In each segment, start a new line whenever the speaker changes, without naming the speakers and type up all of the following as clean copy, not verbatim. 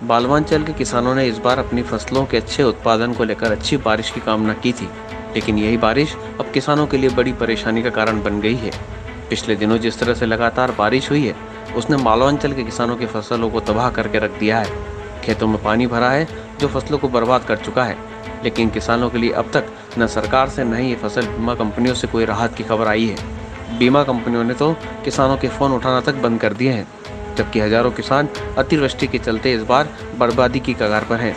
बालवांचल के किसानों ने इस बार अपनी फसलों के अच्छे उत्पादन को लेकर अच्छी बारिश की कामना की थी, लेकिन यही बारिश अब किसानों के लिए बड़ी परेशानी का कारण बन गई है। पिछले दिनों जिस तरह से लगातार बारिश हुई है, उसने मालवांचल के किसानों की फसलों को तबाह करके रख दिया है। खेतों में पानी भरा है जो फसलों को बर्बाद कर चुका है, लेकिन किसानों के लिए अब तक न सरकार से न ही फसल बीमा कंपनियों से कोई राहत की खबर आई है। बीमा कंपनियों ने तो किसानों के फोन उठाना तक बंद कर दिए हैं, जबकि हजारों किसान अतिवृष्टि के चलते इस बार बर्बादी की कगार पर हैं।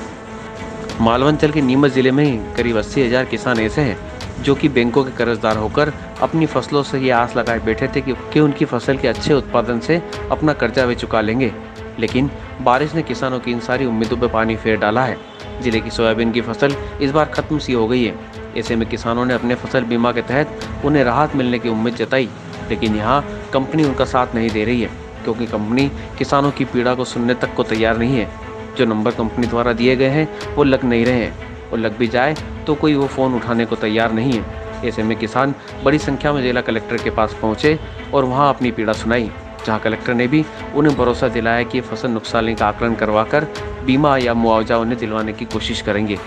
मालवांचल के नीमच जिले में करीब 80,000 किसान ऐसे हैं जो कि बैंकों के कर्जदार होकर अपनी फसलों से ये आस लगाए बैठे थे कि उनकी फसल के अच्छे उत्पादन से अपना कर्जा वे चुका लेंगे, लेकिन बारिश ने किसानों की इन सारी उम्मीदों पर पानी फेर डाला है। जिले की सोयाबीन की फसल इस बार खत्म सी हो गई है। ऐसे में किसानों ने अपने फसल बीमा के तहत उन्हें राहत मिलने की उम्मीद जताई, लेकिन यहाँ कंपनी उनका साथ नहीं दे रही है, क्योंकि कंपनी किसानों की पीड़ा को सुनने तक को तैयार नहीं है। जो नंबर कंपनी द्वारा दिए गए हैं वो लग नहीं रहे हैं, और लग भी जाए तो कोई वो फ़ोन उठाने को तैयार नहीं है। ऐसे में किसान बड़ी संख्या में जिला कलेक्टर के पास पहुंचे और वहां अपनी पीड़ा सुनाई, जहां कलेक्टर ने भी उन्हें भरोसा दिलाया कि फसल नुकसान का आकलन करवाकर बीमा या मुआवजा उन्हें दिलवाने की कोशिश करेंगे।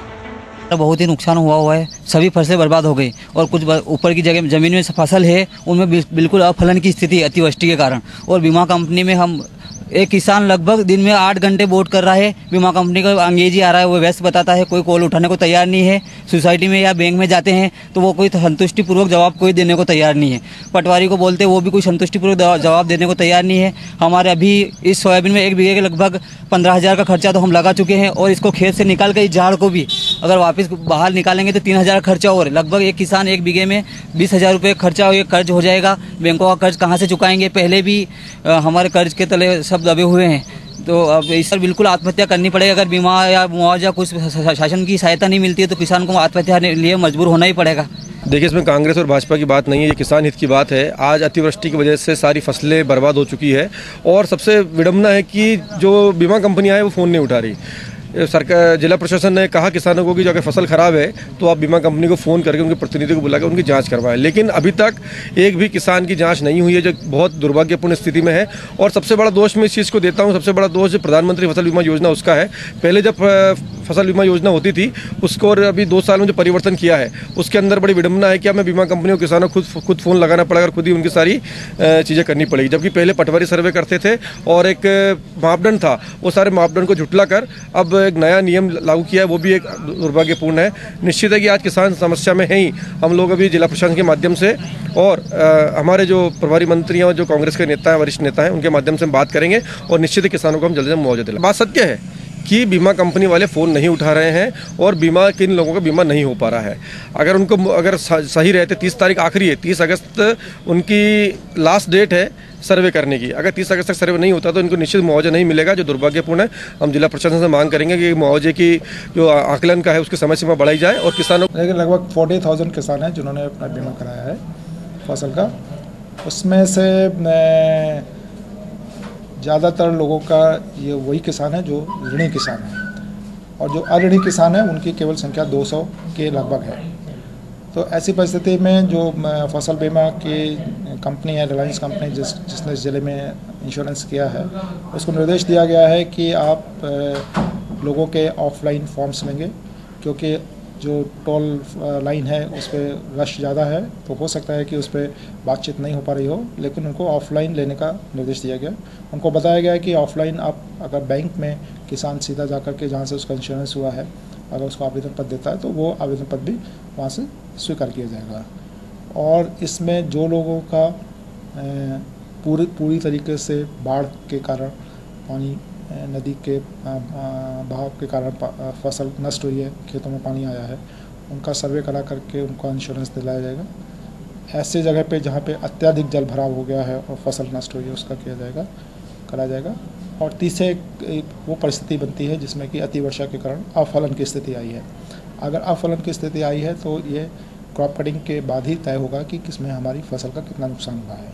बहुत ही नुकसान हुआ है, सभी फसलें बर्बाद हो गई और कुछ ऊपर की जगह ज़मीन में फसल है उनमें बिल्कुल अफलन की स्थिति अतिवृष्टि के कारण। और बीमा कंपनी में हम एक किसान लगभग दिन में 8 घंटे बोट कर रहा है, बीमा कंपनी का अंग्रेजी आ रहा है, वो व्यस्त बताता है, कोई कॉल उठाने को तैयार नहीं है। सोसाइटी में या बैंक में जाते हैं तो वो कोई संतुष्टिपूर्वक जवाब कोई देने को तैयार नहीं है। पटवारी को बोलते वो भी कोई संतुष्टिपूर्वक जवाब देने को तैयार नहीं है। हमारे अभी इस सोयाबीन में 1 बीघे के लगभग 15,000 का खर्चा तो हम लगा चुके हैं, और इसको खेत से निकाल कर इस झाड़ को भी अगर वापस बाहर निकालेंगे तो 3,000 खर्चा, और लगभग एक किसान 1 बीघे में 20,000 रुपये खर्चा और कर्ज हो जाएगा। बैंकों का कर्ज कहाँ से चुकाएंगे? पहले भी हमारे कर्ज के तले सब दबे हुए हैं, तो अब इस पर बिल्कुल आत्महत्या करनी पड़ेगी। अगर बीमा या मुआवजा कुछ शासन की सहायता नहीं मिलती है तो किसान को आत्महत्या के लिए मजबूर होना ही पड़ेगा।
देखिए, इसमें कांग्रेस और भाजपा की बात नहीं है, ये किसान हित की बात है। आज अतिवृष्टि की वजह से सारी फसलें बर्बाद हो चुकी है, और सबसे विडंबना है कि जो बीमा कंपनियां हैं वो फ़ोन नहीं उठा रही। सरकार, जिला प्रशासन ने कहा किसानों को कि जो अगर फसल खराब है तो आप बीमा कंपनी को फ़ोन करके उनके प्रतिनिधि को बुलाकर उनकी जांच करवाएं, लेकिन अभी तक एक भी किसान की जांच नहीं हुई है, जो बहुत दुर्भाग्यपूर्ण स्थिति में है। और सबसे बड़ा दोष मैं इस चीज़ को देता हूँ, सबसे बड़ा दोष जो प्रधानमंत्री फसल बीमा योजना उसका है। पहले जब फसल बीमा योजना होती थी उसको, और अभी 2 साल में जो परिवर्तन किया है उसके अंदर बड़ी विडंबना है कि हमें बीमा कंपनियों किसानों खुद फ़ोन लगाना पड़ेगा और खुद ही उनकी सारी चीज़ें करनी पड़ेगी। जबकि पहले पटवारी सर्वे करते थे और एक मापदंड था, वो सारे मापदंड को झुटला कर अब एक नया नियम लागू किया है, वो भी एक दुर्भाग्यपूर्ण है। निश्चित है कि आज किसान समस्या में है ही। हम लोग अभी जिला प्रशासन के माध्यम से और हमारे जो प्रभारी मंत्री हैं और जो कांग्रेस के नेता हैं, वरिष्ठ नेता हैं, उनके माध्यम से हम बात करेंगे और निश्चित ही किसानों को हम जल्द से मुआवजा दिलाएंगे। बात सत्य है कि बीमा कंपनी वाले फ़ोन नहीं उठा रहे हैं और बीमा किन लोगों का बीमा नहीं हो पा रहा है। अगर सही रहते 30 तारीख आखिरी है, 30 अगस्त उनकी लास्ट डेट है सर्वे करने की। अगर 30 अगस्त तक सर्वे नहीं होता तो इनको निश्चित मुआवजा नहीं मिलेगा, जो दुर्भाग्यपूर्ण है। हम जिला प्रशासन से मांग करेंगे कि मुआवजे की जो आकलन का है उसकी समय सीमा बढ़ाई जाए और किसानों
लेकिन लगभग 40,000 किसान हैं जिन्होंने अपना बीमा कराया है फसल का। उसमें से ज़्यादातर लोगों का ये वही किसान है जो ऋणी किसान हैं, और जो अऋणी किसान है उनकी केवल संख्या 200 के लगभग है। तो ऐसी परिस्थिति में जो फसल बीमा की कंपनी है, रिलायंस कंपनी, जिसने इस ज़िले में इंश्योरेंस किया है, उसको निर्देश दिया गया है कि आप लोगों के ऑफलाइन फॉर्म्स लेंगे, क्योंकि जो टोल लाइन है उस पर रश ज़्यादा है, तो हो सकता है कि उस पर बातचीत नहीं हो पा रही हो, लेकिन उनको ऑफलाइन लेने का निर्देश दिया गया। उनको बताया गया है कि ऑफलाइन आप अगर बैंक में किसान सीधा जा कर के जहाँ से उसका इंश्योरेंस हुआ है, अगर उसको आवेदन पत्र देता है तो वो आवेदन पत्र भी वहाँ से स्वीकार किया जाएगा। और इसमें जो लोगों का पूरी तरीके से बाढ़ के कारण, पानी नदी के बहाव के कारण फसल नष्ट हुई है, खेतों में पानी आया है, उनका सर्वे करा करके उनको इंश्योरेंस दिलाया जाएगा। ऐसे जगह पे जहाँ पे अत्यधिक जल भराव हो गया है और फसल नष्ट हुई है उसका कराया जाएगा। और तीसरे वो परिस्थिति बनती है जिसमें कि अतिवर्षा के कारण अफलन की स्थिति आई है। अगर अफलन की स्थिति आई है तो ये क्रॉप कटिंग के बाद ही तय होगा कि किसमें हमारी फसल का कितना नुकसान हुआ है।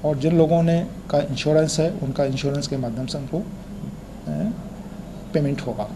और जिन लोगों ने का इंश्योरेंस है उनका इंश्योरेंस के माध्यम से उनको पेमेंट होगा।